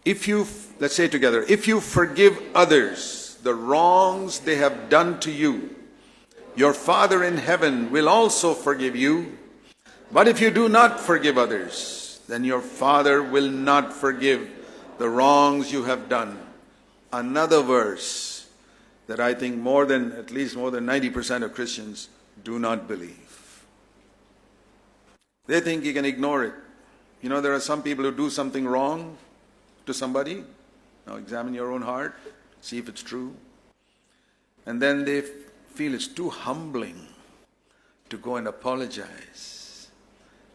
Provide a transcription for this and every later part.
let's say together, if you forgive others the wrongs they have done to you, your Father in heaven will also forgive you. But if you do not forgive others, then your Father will not forgive the wrongs you have done. Another verse that I think at least more than 90% of Christians do not believe. They think you can ignore it. You know, there are some people who do something wrong to somebody. Now examine your own heart, see if it's true. And then they feel it's too humbling to go and apologize.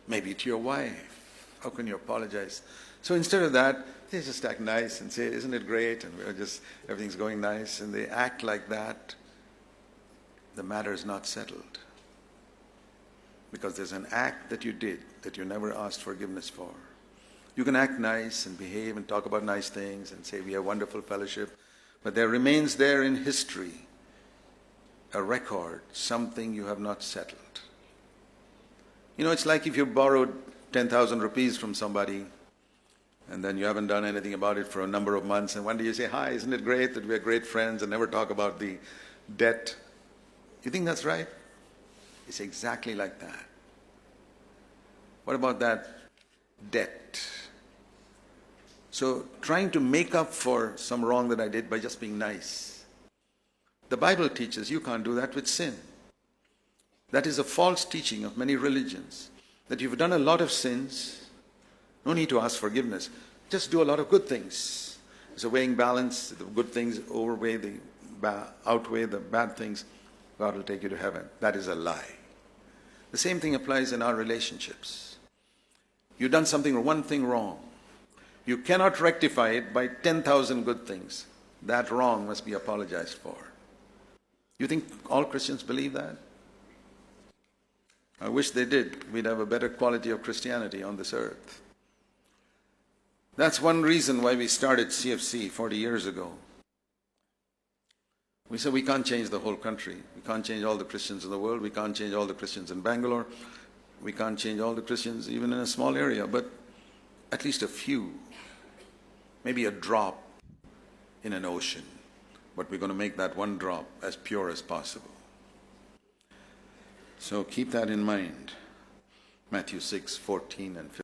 Maybe to your wife. How can you apologize? So instead of that, they just act nice and say, isn't it great? And everything's going nice. And they act like that. The matter is not settled. Because there's an act that you did that you never asked forgiveness for. You can act nice and behave and talk about nice things and say we have wonderful fellowship. But there remains there in history a record, something you have not settled. You know, it's like if you borrowed 10,000 rupees from somebody and then you haven't done anything about it for a number of months, and one day you say, hi, isn't it great that we're great friends, and never talk about the debt. You think that's right? It's exactly like that. What about that debt? So trying to make up for some wrong that I did by just being nice. The Bible teaches you can't do that with sin. That is a false teaching of many religions, that you've done a lot of sins, no need to ask forgiveness. Just do a lot of good things. It's a weighing balance. The good things outweigh the bad things. God will take you to heaven. That is a lie. The same thing applies in our relationships. You've done one thing wrong. You cannot rectify it by 10,000 good things. That wrong must be apologized for. You think all Christians believe that? I wish they did. We'd have a better quality of Christianity on this earth. That's one reason why we started CFC 40 years ago. We said we can't change the whole country. We can't change all the Christians in the world. We can't change all the Christians in Bangalore. We can't change all the Christians even in a small area, but at least a few. Maybe a drop in an ocean. But we're going to make that one drop as pure as possible. So keep that in mind. Matthew 6:14 and 15.